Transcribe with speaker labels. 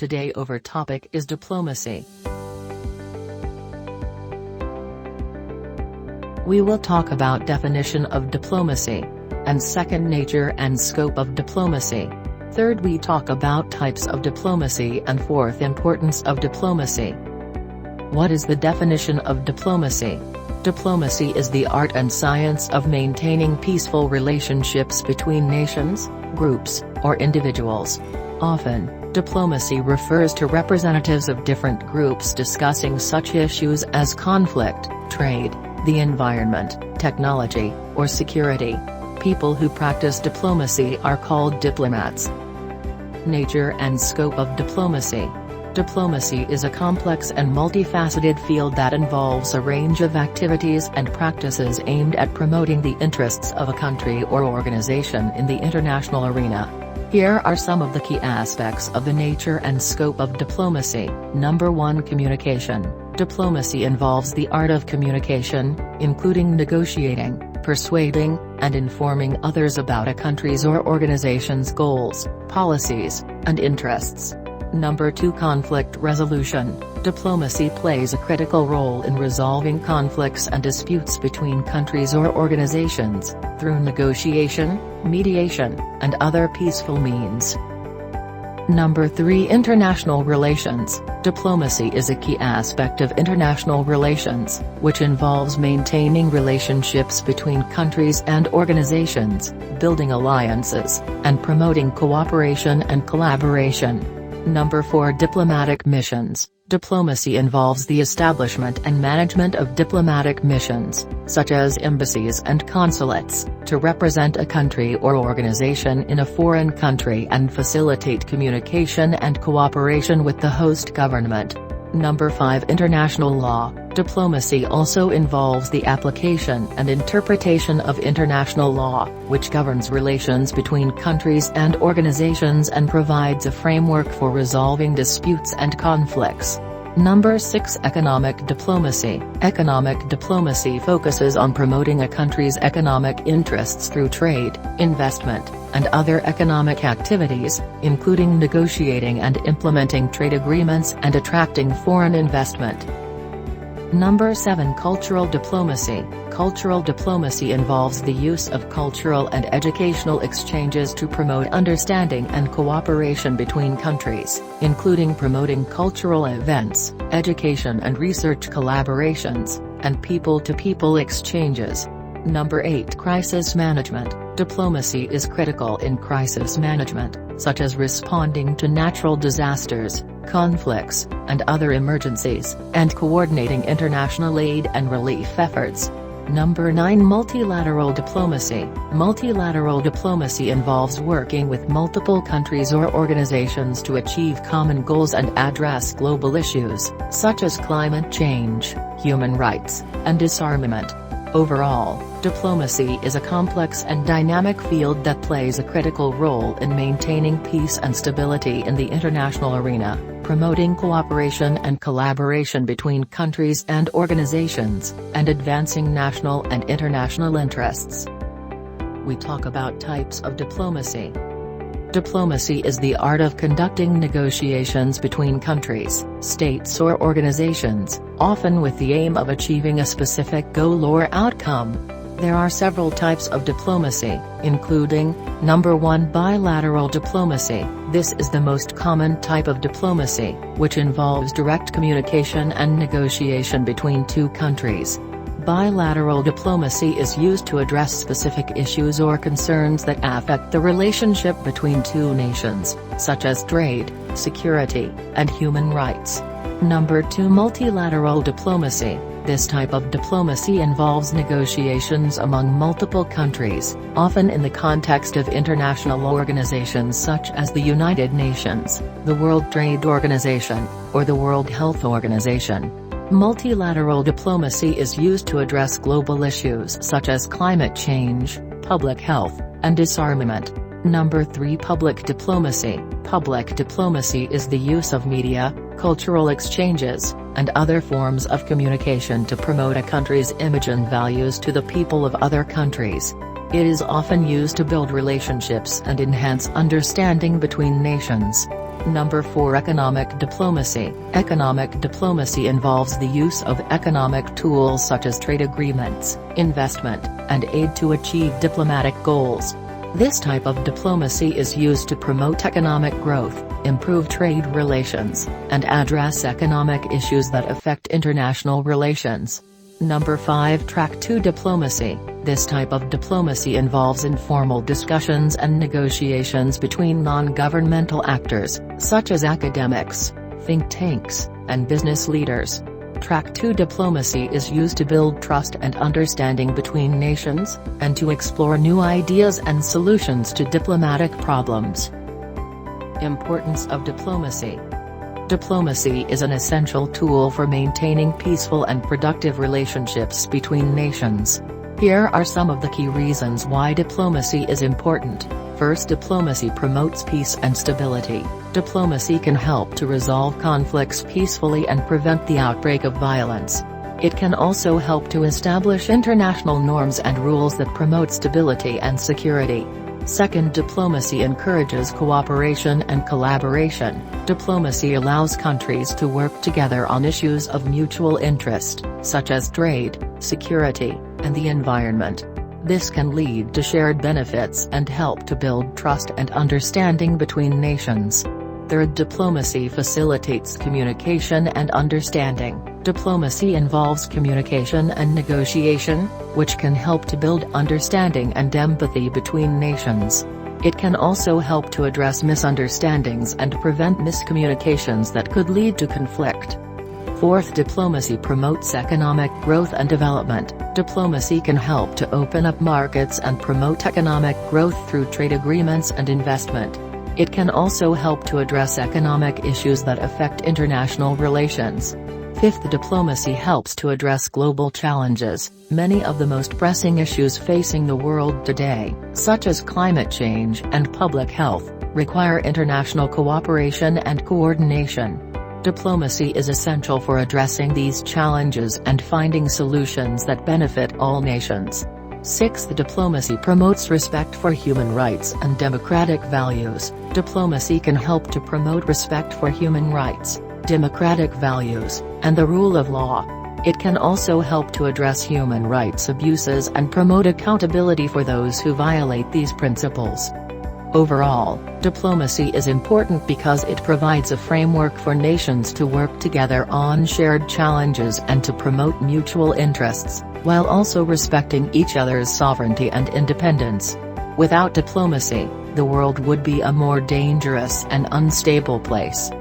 Speaker 1: Today our topic is diplomacy. We will talk about definition of diplomacy, and second nature and scope of diplomacy. Third we talk about types of diplomacy and fourth importance of diplomacy. What is the definition of diplomacy? Diplomacy is the art and science of maintaining peaceful relationships between nations, groups, or individuals. Often, diplomacy refers to representatives of different groups discussing such issues as conflict, trade, the environment, technology, or security. People who practice diplomacy are called diplomats. Nature and scope of diplomacy. Diplomacy is a complex and multifaceted field that involves a range of activities and practices aimed at promoting the interests of a country or organization in the international arena. Here are some of the key aspects of the nature and scope of diplomacy. Number 1. Communication. Diplomacy involves the art of communication, including negotiating, persuading, and informing others about a country's or organization's goals, policies, and interests. Number 2. Conflict resolution. Diplomacy plays a critical role in resolving conflicts and disputes between countries or organizations, through negotiation, mediation, and other peaceful means. Number 3. International relations. Diplomacy is a key aspect of international relations, which involves maintaining relationships between countries and organizations, building alliances, and promoting cooperation and collaboration. Number 4. Diplomatic missions. Diplomacy involves the establishment and management of diplomatic missions, such as embassies and consulates, to represent a country or organization in a foreign country and facilitate communication and cooperation with the host government. Number 5. International law. Diplomacy also involves the application and interpretation of international law, which governs relations between countries and organizations and provides a framework for resolving disputes and conflicts. Number 6. Economic diplomacy. Economic diplomacy focuses on promoting a country's economic interests through trade, investment, and other economic activities, including negotiating and implementing trade agreements and attracting foreign investment. Number 7. Cultural diplomacy. Cultural diplomacy involves the use of cultural and educational exchanges to promote understanding and cooperation between countries, including promoting cultural events, education and research collaborations, and people-to-people exchanges. Number 8. Crisis management. Diplomacy is critical in crisis management, such as responding to natural disasters, conflicts, and other emergencies, and coordinating international aid and relief efforts. Number 9. Multilateral diplomacy. Multilateral diplomacy involves working with multiple countries or organizations to achieve common goals and address global issues, such as climate change, human rights, and disarmament. Overall, diplomacy is a complex and dynamic field that plays a critical role in maintaining peace and stability in the international arena, promoting cooperation and collaboration between countries and organizations, and advancing national and international interests. We talk about types of diplomacy. Diplomacy is the art of conducting negotiations between countries, states or organizations, often with the aim of achieving a specific goal or outcome. There are several types of diplomacy, including, Number 1. Bilateral diplomacy. This is the most common type of diplomacy, which involves direct communication and negotiation between two countries. Bilateral diplomacy is used to address specific issues or concerns that affect the relationship between two nations, such as trade, security, and human rights. Number 2. Multilateral diplomacy. This type of diplomacy involves negotiations among multiple countries, often in the context of international organizations such as the United Nations, the World Trade Organization, or the World Health Organization. Multilateral diplomacy is used to address global issues such as climate change, public health, and disarmament. Number 3. Public diplomacy. Public diplomacy is the use of media, cultural exchanges, and other forms of communication to promote a country's image and values to the people of other countries. It is often used to build relationships and enhance understanding between nations. Number 4. Economic diplomacy. Economic diplomacy involves the use of economic tools such as trade agreements, investment, and aid to achieve diplomatic goals. This type of diplomacy is used to promote economic growth, improve trade relations, and address economic issues that affect international relations. Number 5. Track 2 diplomacy. This type of diplomacy involves informal discussions and negotiations between non-governmental actors, such as academics, think tanks, and business leaders. Track 2 diplomacy is used to build trust and understanding between nations, and to explore new ideas and solutions to diplomatic problems. Importance of diplomacy. Diplomacy is an essential tool for maintaining peaceful and productive relationships between nations. Here are some of the key reasons why diplomacy is important. First, diplomacy promotes peace and stability. Diplomacy can help to resolve conflicts peacefully and prevent the outbreak of violence. It can also help to establish international norms and rules that promote stability and security. Second, diplomacy encourages cooperation and collaboration. Diplomacy allows countries to work together on issues of mutual interest, such as trade, security, and the environment. This can lead to shared benefits and help to build trust and understanding between nations. Third, diplomacy facilitates communication and understanding. Diplomacy involves communication and negotiation, which can help to build understanding and empathy between nations. It can also help to address misunderstandings and prevent miscommunications that could lead to conflict. Fourth, diplomacy promotes economic growth and development. Diplomacy can help to open up markets and promote economic growth through trade agreements and investment. It can also help to address economic issues that affect international relations. Fifth, diplomacy helps to address global challenges. Many of the most pressing issues facing the world today, such as climate change and public health, require international cooperation and coordination. Diplomacy is essential for addressing these challenges and finding solutions that benefit all nations. Sixth, diplomacy promotes respect for human rights and democratic values. Diplomacy can help to promote respect for human rights, democratic values, and the rule of law. It can also help to address human rights abuses and promote accountability for those who violate these principles. Overall, diplomacy is important because it provides a framework for nations to work together on shared challenges and to promote mutual interests, while also respecting each other's sovereignty and independence. Without diplomacy, the world would be a more dangerous and unstable place.